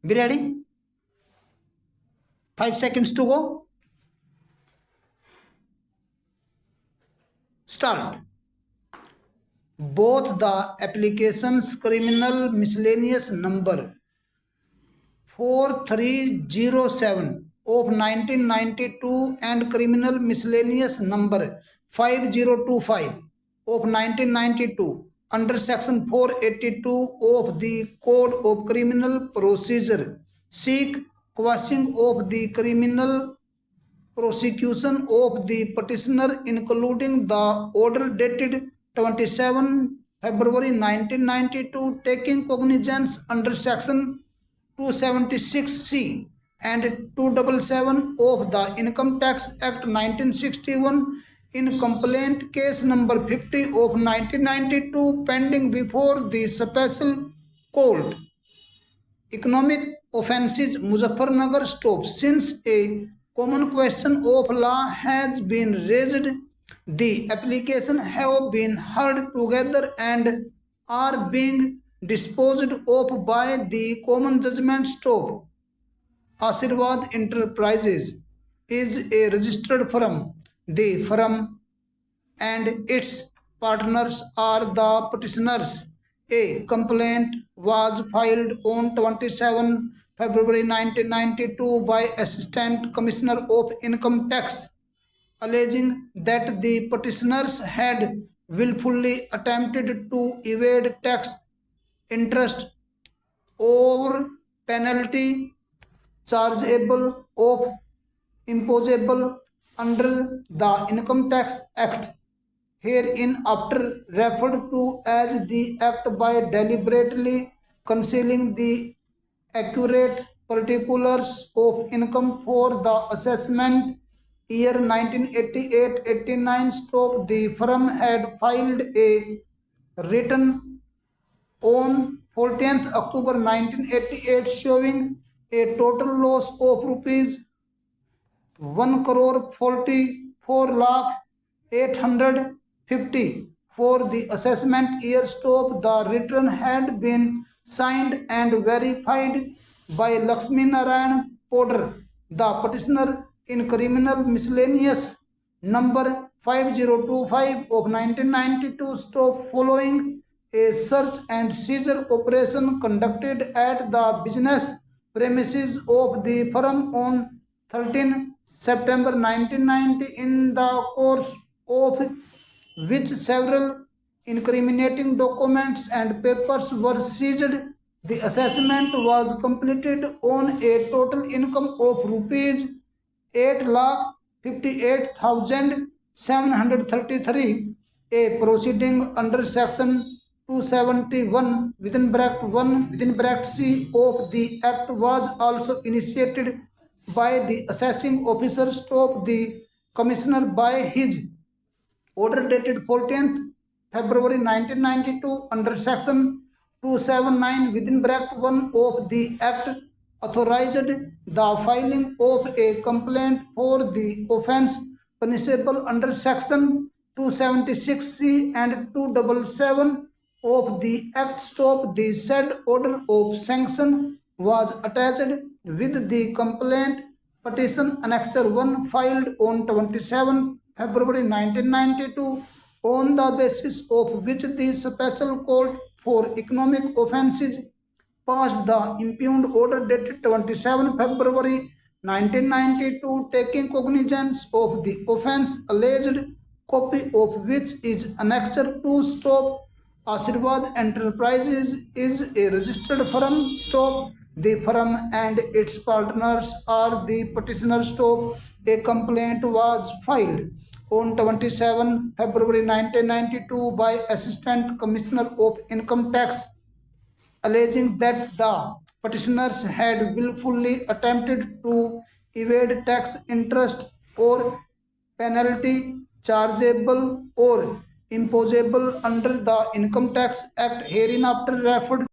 Be ready? 5 seconds to go. Start. Both the applications criminal miscellaneous number 4307 of 1992 and criminal miscellaneous number 5025 of 1992 under section 482 of the Code of Criminal Procedure seek quashing of the criminal prosecution of the petitioner, including the order dated 27 February 1992, taking cognizance under section 276C and 277 of the Income Tax Act 1961 in complaint case number 50 of 1992 pending before the Special Court. Economic offences Muzaffarnagar stop. Since a common question of law has been raised, the applications have been heard together and are being disposed of by the common judgment stop. Ashirwad Enterprises is a registered firm. The firm and its partners are the petitioners. A complaint was filed on 27 February 1992 by Assistant Commissioner of Income Tax, alleging that the petitioners had willfully attempted to evade tax, interest, or penalty chargeable or imposable under the Income Tax Act, hereinafter referred to as the Act, by deliberately concealing the accurate particulars of income for the assessment year 1988-89. Stop. The firm had filed a return on 14th October 1988 showing a total loss of rupees 1,44,850 for the assessment year. Stop. The return had been signed and verified by Lakshmi Narayan Podar, the petitioner, in criminal miscellaneous number 5025 of 1992. Stop. Following a search and seizure operation conducted at the business premises of the firm on 13 September 1990, in the course of which several incriminating documents and papers were seized, the assessment was completed on a total income of rupees 8,58,733. A proceeding under section 271 (1) of the Act was also initiated by the assessing officer. Stop. The commissioner, by his order dated 14th February 1992 under section 279 (1) of the Act, authorized the filing of a complaint for the offence punishable under section 276C and 277 of the Act. Stop. The said order of sanction was attached with the complaint petition annexure 1 filed on 27 February 1992, on the basis of which the Special Court for Economic Offences passed the impugned order dated 27 February 1992, taking cognizance of the offence alleged, copy of which is annexure 2. Stop. Ashirwad Enterprises is a registered firm. Stop. The firm and its partners are the petitioner. Stop. A complaint was filed on 27 February 1992 by Assistant Commissioner of Income Tax, alleging that the petitioners had willfully attempted to evade tax, interest, or penalty chargeable or imposable under the Income Tax Act, hereinafter referred